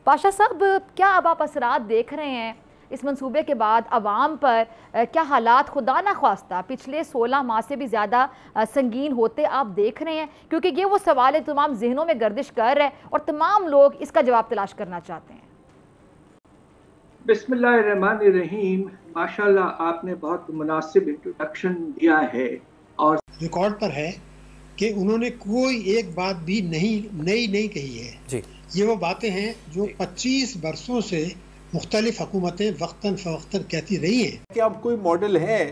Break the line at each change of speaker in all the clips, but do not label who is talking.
पाशा साहब, क्या अब आप असरात देख रहे हैं इस मंसूबे के बाद अवाम पर? क्या हालात खुदा ना ख्वास्ता पिछले 16 माह से भी ज़्यादा संगीन होते आप देख रहे हैं? क्योंकि ये वो सवाल है तमाम जहनों में गर्दिश कर रहे हैं और तमाम लोग इसका जवाब तलाश करना चाहते हैं।
बिस्मिल्लाहिर्रहमानिर्रहीम। माशाल्लाह, आपने बहुत मुनासिब इंट्रोडक्शन दिया है और
रिकॉर्ड पर है कि उन्होंने कोई एक बात भी नहीं कही है जी। ये वो बातें हैं जो 25 बरसों से मुख्तलिफ हुकूमतें वक्तन फ़वक्तन कहती रही हैं।
क्या अब कोई मॉडल है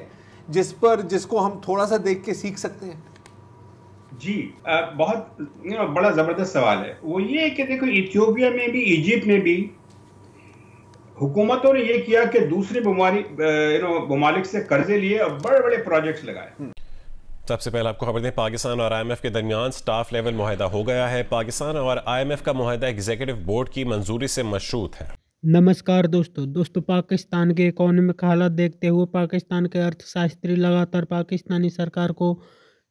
जिसको हम थोड़ा सा देख के सीख सकते हैं?
जी, बहुत बड़ा ज़बरदस्त सवाल है। वो ये है कि देखो, इथियोपिया में भी, इजिप्ट में भी हुकूमतों ने ये किया कि दूसरे ममालिक से कर्जे लिए और बड़े बड़े प्रोजेक्ट्स लगाए।
सबसे पहले आपको खबर दें, पाकिस्तान और IMF के दरमियान स्टाफ लेवल मुआहदा हो गया है। पाकिस्तान और IMF का मुआहदा एग्जीक्यूटिव बोर्ड की मंजूरी से मशरूत है।
नमस्कार दोस्तों, पाकिस्तान के इकोनॉमिक हालात देखते हुए पाकिस्तान के अर्थशास्त्री लगातार पाकिस्तानी सरकार को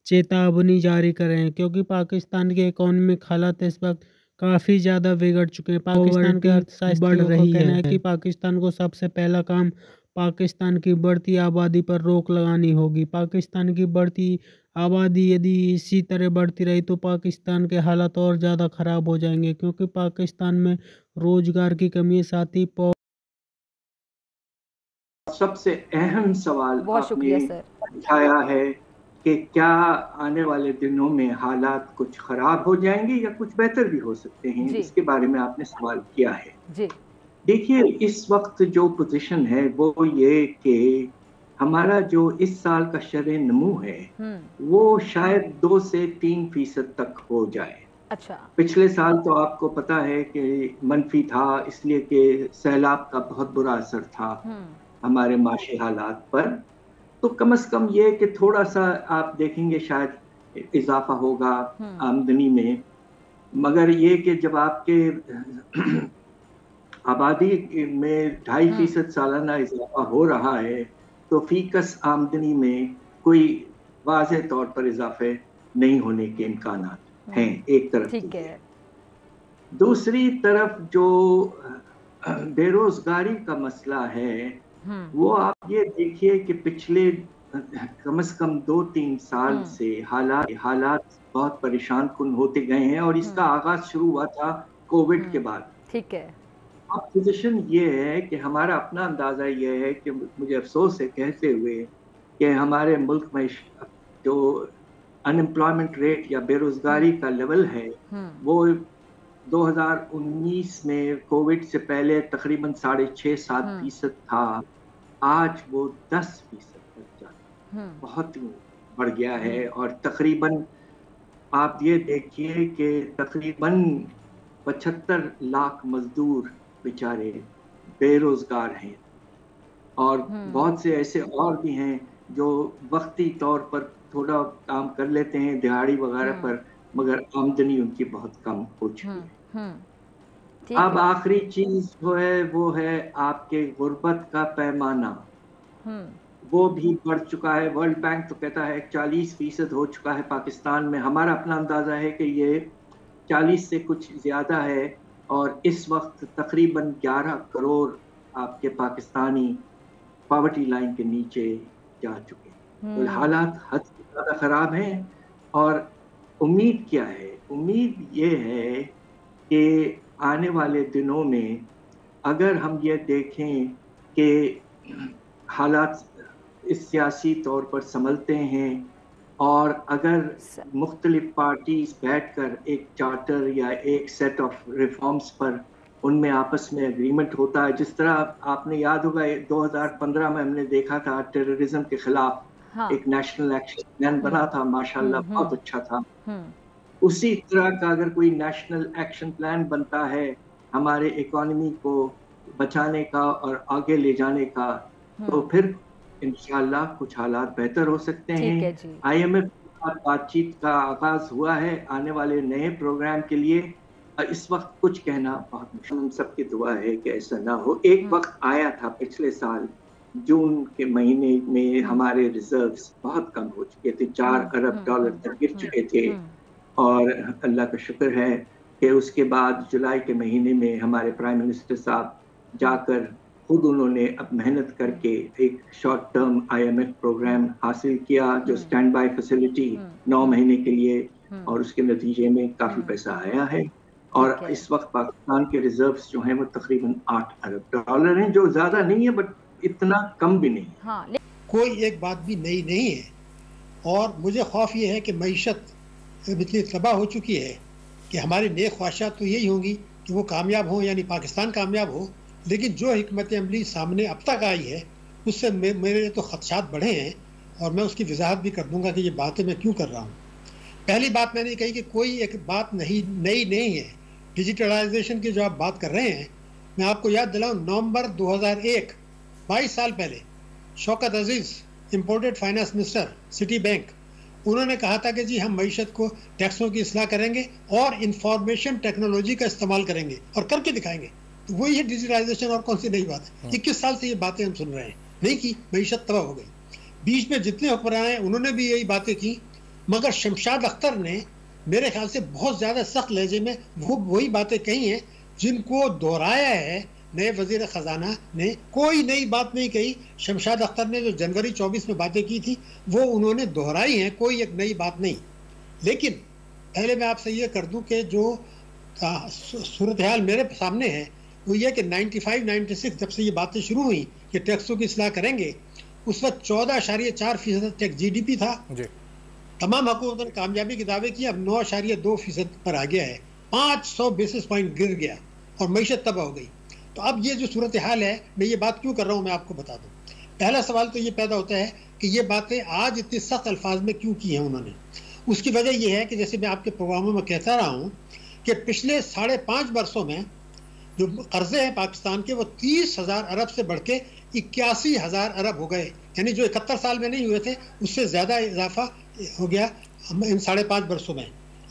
चेतावनी जारी कर रहे हैं, क्योंकि पाकिस्तान के इकोनॉमिक हालात इस वक्त काफ़ी ज़्यादा बिगड़ चुके हैं। पाकिस्तान के अर्थशास्त्रियों का कहना है कि पाकिस्तान को सबसे पहला काम पाकिस्तान की बढ़ती आबादी पर रोक लगानी होगी। पाकिस्तान की बढ़ती आबादी यदि इसी तरह बढ़ती रही तो पाकिस्तान के हालात और ज़्यादा ख़राब हो जाएंगे, क्योंकि पाकिस्तान में रोज़गार की कमी साथ ही
सबसे अहम सवाल आपने उठाया है कि क्या आने वाले दिनों में हालात कुछ खराब हो जाएंगे या कुछ बेहतर भी हो सकते हैं। इसके बारे में आपने सवाल किया है जी। देखिए, इस वक्त जो पोजीशन है वो ये कि हमारा जो इस साल का शरह नमू है वो शायद 2 से 3% तक हो जाए।
अच्छा,
पिछले साल तो आपको पता है कि मनफी था, इसलिए कि सैलाब का बहुत बुरा असर था हमारे माशी हालात पर। तो कम से कम ये कि थोड़ा सा आप देखेंगे शायद इजाफा होगा आमदनी में, मगर ये कि जब आपके आबादी में 2.5% सालाना इजाफा हो रहा है तो फीकस आमदनी में कोई वाज़ेह तौर पर इजाफे नहीं होने के इम्कान हैं एक तरफ।
ठीक है।
दूसरी तरफ जो बेरोजगारी का मसला है वो आप ये देखिए कि पिछले कम से कम 2-3 साल से हालात बहुत परेशान कुन होते गए हैं और इसका आगाज शुरू हुआ था कोविड के बाद।
ठीक है।
अब पोजीशन ये है कि हमारा अपना अंदाजा ये है कि मुझे अफसोस है कहते हुए कि हमारे मुल्क में जो अनएम्प्लॉयमेंट रेट या बेरोजगारी का लेवल है वो 2019 में कोविड से पहले तकरीबन 6.5-7% था। आज वो 10% तक जा बहुत बढ़ गया है और तकरीबन आप ये देखिए कि तकरीबन 75 लाख मजदूर बेचारे बेरोजगार हैं और बहुत से ऐसे और भी हैं जो वक्ती तौर पर थोड़ा काम कर लेते हैं दिहाड़ी वगैरह पर, मगर आमदनी उनकी बहुत कम हो चुकी है। अब आखिरी चीज जो है वो है आपके गुर्बत का पैमाना, वो भी बढ़ चुका है। वर्ल्ड बैंक तो कहता है 40% हो चुका है पाकिस्तान में। हमारा अपना अंदाजा है कि ये 40 से कुछ ज्यादा है और इस वक्त तकरीबन 11 करोड़ आपके पाकिस्तानी पॉवर्टी लाइन के नीचे जा चुके हैं। तो हालात हद से ज़्यादा ख़राब हैं और उम्मीद क्या है? उम्मीद ये है कि आने वाले दिनों में अगर हम ये देखें कि हालात इस सियासी तौर पर संभलते हैं और अगर मुख्तलिफ पार्टीज बैठकर एक चार्टर या एक सेट ऑफ रिफॉर्म्स पर उनमें आपस में एग्रीमेंट होता है, जिस तरह आपने याद होगा 2015 में हमने देखा था टेररिज्म के खिलाफ एक नेशनल एक्शन प्लान बना था, माशाल्लाह बहुत अच्छा था। उसी तरह का अगर कोई नेशनल एक्शन प्लान बनता है हमारे इकोनॉमी को बचाने का और आगे ले जाने का, तो फिर इंशाल्लाह कुछ हालात बेहतर हो सकते हैं। IMF के साथ बातचीत का आगाज हुआ है आने वाले नए प्रोग्राम के लिए। इस वक्त कुछ कहना बहुत मुश्किल, हम सबकी दुआ है कि ऐसा ना हो। एक वक्त आया था पिछले साल जून के महीने में हमारे रिजर्व्स बहुत कम हो चुके थे, $4 अरब तक गिर चुके थे और अल्लाह का शुक्र है कि उसके बाद जुलाई के महीने में हमारे प्राइम मिनिस्टर साहब जाकर खुद उन्होंने अब मेहनत करके एक शॉर्ट टर्म IMF प्रोग्राम हासिल किया, जो स्टैंड बाय फैसिलिटी 9 महीने के लिए, और उसके नतीजे में काफ़ी पैसा आया है। और इस वक्त पाकिस्तान के रिजर्व्स जो हैं वो तकरीबन 8 अरब डॉलर हैं, जो ज़्यादा नहीं है बट इतना कम भी नहीं।
हाँ,
कोई एक बात भी नई नहीं है, और मुझे खौफ ये है कि मईशत इतनी तबाह हो चुकी है कि हमारी नेक ख्वाहिशात तो यही होंगी कि वो कामयाब हो, यानी पाकिस्तान कामयाब हो, लेकिन जो हिकमत अमली सामने अब तक आई है उससे मेरे तो खदशात बढ़े हैं, और मैं उसकी वजाहत भी कर दूंगा कि ये बातें मैं क्यों कर रहा हूँ। पहली बात मैंने कही कि कोई एक बात नई नहीं है। डिजिटलाइजेशन की जो आप बात कर रहे हैं, मैं आपको याद दिलाऊं, नवंबर 2001, 22 साल पहले, Shaukat Aziz imported finance minister Citibank, उन्होंने कहा था कि जी हम मईशत को टैक्सों की इस्लाह करेंगे और इंफॉर्मेशन टेक्नोलॉजी का इस्तेमाल करेंगे और करके दिखाएंगे। तो वही है डिजिटलाइजेशन, और कौन सी नई बात है। 21 साल से ये बातें हम सुन रहे हैं, नहीं की, मईशत तबाह हो गई। बीच में जितने हुक्मरान हैं उन्होंने भी यही बातें की, मगर शमशाद अख्तर ने मेरे ख्याल से बहुत ज़्यादा सख्त लहजे में वही बातें कही हैं जिनको दोहराया है नए वजीर ख़जाना ने। कोई नई बात नहीं कही। शमशाद अख्तर ने जो जनवरी 24 में बातें की थी वो उन्होंने दोहराई हैं, कोई एक नई बात नहीं। लेकिन पहले मैं आपसे ये कर दूं कि जो सूरत हाल मेरे सामने है वो ये कि 95-96 जब से ये बातें शुरू हुई कि टैक्सों की इस्लाह करेंगे, उस वक्त 14.4% टैक्स GDP था जी। तमाम हुकूमतों ने कामयाबी के दावे किए, अब 9.2% पर आ गया है, 500 बेसिस पॉइंट गिर गया और मईशत तबाह हो गई। तो अब ये जो सूरत हाल है, मैं ये बात क्यों कर रहा हूँ मैं आपको बता दूँ। पहला सवाल तो ये पैदा होता है कि ये बातें आज इतने सख्त अल्फाज में क्यों की हैं उन्होंने। उसकी वजह यह है कि जैसे मैं आपके प्रोग्रामों में कहता रहा हूँ कि पिछले 5.5 वर्षों में जो कर्जे हैं पाकिस्तान के वो 30,000 अरब से बढ़ के 81,000 अरब हो गए, यानी जो 71 साल में नहीं हुए थे उससे ज़्यादा इजाफा हो गया इन 5.5 वर्षों में।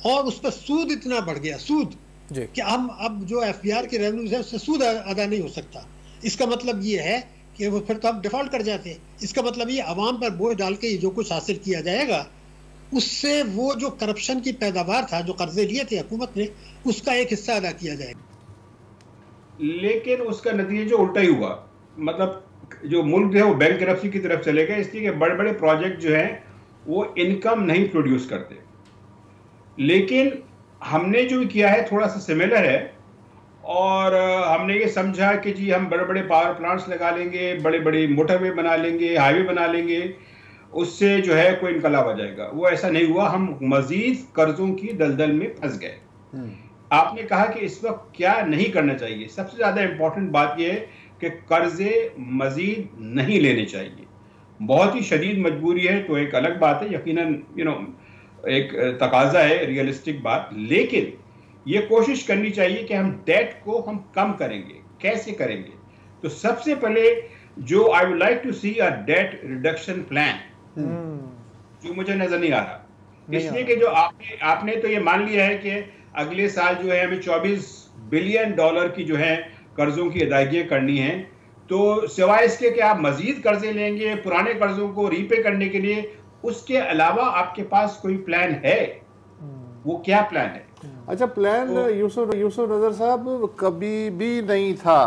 और उस पर सूद इतना बढ़ गया, सूद कि हम अब जो FBR के रेवेन्यूज है उससे सूद अदा नहीं हो सकता। इसका मतलब ये है कि वो फिर तो हम डिफॉल्ट कर जाते हैं। इसका मतलब ये आवाम पर बोझ डाल के जो कुछ हासिल किया जाएगा उससे वो जो करप्शन की पैदावार था, जो कर्जे लिए थे हुकूमत ने, उसका एक हिस्सा अदा किया जाएगा।
लेकिन उसका नतीजा जो उल्टा ही हुआ, मतलब जो मुल्क जो है वो बैंक करप्सी की तरफ चले गए, इसलिए कि बड़े बड़े प्रोजेक्ट जो हैं वो इनकम नहीं प्रोड्यूस करते। लेकिन हमने जो किया है थोड़ा सा सिमिलर है, और हमने ये समझा कि जी हम बड़े बड़े पावर प्लांट्स लगा लेंगे, बड़े बड़े मोटरवे बना लेंगे, हाईवे बना लेंगे, उससे जो है कोई इनकलाब आ जाएगा। वो ऐसा नहीं हुआ, हम मजीद कर्जों की दलदल में फंस गए। आपने कहा कि इस वक्त क्या नहीं करना चाहिए। सबसे ज़्यादा इम्पोर्टेंट बात यह है कि कर्जे मजीद नहीं लेने चाहिए। बहुत ही शदीद मजबूरी है तो एक अलग बात है, यकीनन एक तकाजा है, रियलिस्टिक बात। लेकिन ये कोशिश करनी चाहिए कि हम डेट को हम कम करेंगे। कैसे करेंगे? तो सबसे पहले जो I would like to see a debt reduction plan, जो मुझे नजर नहीं आ रहा, इसलिए कि जो आपने तो ये मान लिया है कि अगले साल जो है हमें $24 बिलियन की जो है कर्जों की अदायगियां करनी है। तो सिवाय इसके कि आप मजीद कर्जे लेंगे पुराने कर्जों को रीपे करने के लिए, उसके अलावा आपके पास कोई प्लान है? वो क्या प्लान है?
अच्छा, प्लान यूसुफ नजर साहब कभी भी नहीं था।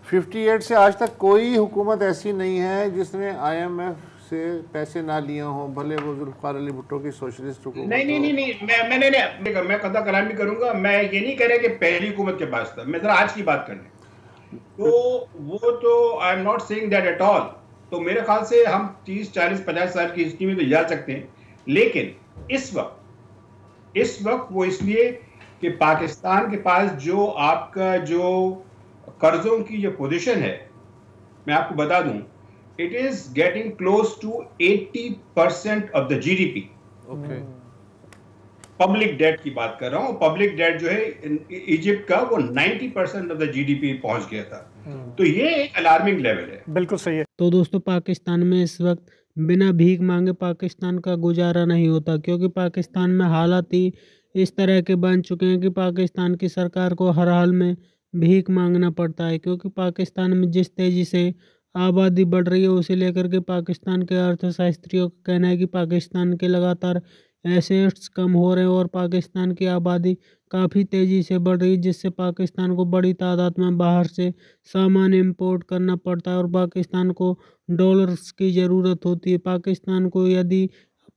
58 से आज तक कोई हुकूमत ऐसी नहीं है जिसने IMF से पैसे ना लिए हों, भले वो जुल्फिकार अली भुट्टो की सोशलिस्ट हुकूमत।
नहीं, मैं कदा कलाम भी करूंगा। मैं ये नहीं कह रहा कि पहली हुकूमत के पास था, मैं जरा आज की बात करने, तो वो तो I am not saying that at all. तो मेरे ख्याल से हम 30, 40, 50 साल की हिस्ट्री में तो जा सकते हैं, लेकिन इस वक्त वो इसलिए कि पाकिस्तान के पास जो आपका जो कर्जों की जो पोजीशन है, मैं आपको बता दूं, it is getting close to 80% of the GDP। Public debt की बात कर रहा हूं। पब्लिक डेट जो है इजिप्ट का वो 90% ऑफ द GDP पहुंच गया था। तो ये एक अलार्मिंग लेवल है।
बिल्कुल सही है। तो दोस्तों, पाकिस्तान में इस वक्त बिना भीख मांगे पाकिस्तान का गुजारा नहीं होता, क्योंकि पाकिस्तान में हालात ही इस तरह के बन चुके हैं कि पाकिस्तान की सरकार को हर हाल में भीख मांगना पड़ता है। क्योंकि पाकिस्तान में जिस तेज़ी से आबादी बढ़ रही है उसे लेकर के पाकिस्तान के अर्थशास्त्रियों का कहना है कि पाकिस्तान के लगातार एसेट्स कम हो रहे हैं और पाकिस्तान की आबादी काफ़ी तेज़ी से बढ़ रही है, जिससे पाकिस्तान को बड़ी तादाद में बाहर से सामान इंपोर्ट करना पड़ता है और पाकिस्तान को डॉलर्स की ज़रूरत होती है। पाकिस्तान को यदि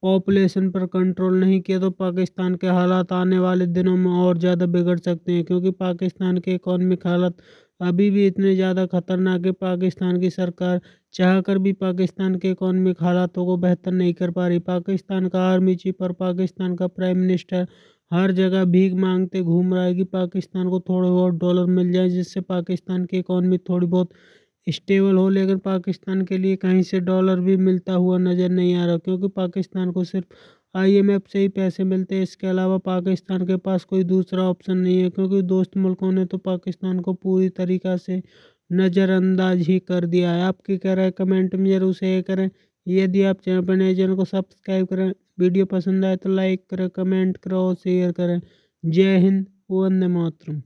पॉपुलेशन पर कंट्रोल नहीं किया तो पाकिस्तान के हालात आने वाले दिनों में और ज़्यादा बिगड़ सकते हैं, क्योंकि पाकिस्तान के इकोनॉमिक हालत अभी भी इतने ज़्यादा खतरनाक है। पाकिस्तान की सरकार चाह कर भी पाकिस्तान के इकोनॉमिक हालातों को बेहतर नहीं कर पा रही। पाकिस्तान का आर्मी चीफ और पाकिस्तान का प्राइम मिनिस्टर हर जगह भीख मांगते घूम रहा है कि पाकिस्तान को थोड़े बहुत डॉलर मिल जाए, जिससे पाकिस्तान की इकोनॉमी थोड़ी बहुत स्टेबल हो। लेकिन पाकिस्तान के लिए कहीं से डॉलर भी मिलता हुआ नज़र नहीं आ रहा, क्योंकि पाकिस्तान को सिर्फ IMF से ही पैसे मिलते हैं। इसके अलावा पाकिस्तान के पास कोई दूसरा ऑप्शन नहीं है, क्योंकि दोस्त मुल्कों ने तो पाकिस्तान को पूरी तरीक़ा से नज़रअंदाज ही कर दिया है। आपकी क्या राय कमेंट में ज़रूर शेयर करें। यदि आप चैनल पर नए, चैनल को सब्सक्राइब करें। वीडियो पसंद आए तो लाइक करें, कमेंट करें और शेयर करें। जय हिंद, वंदे मातरम।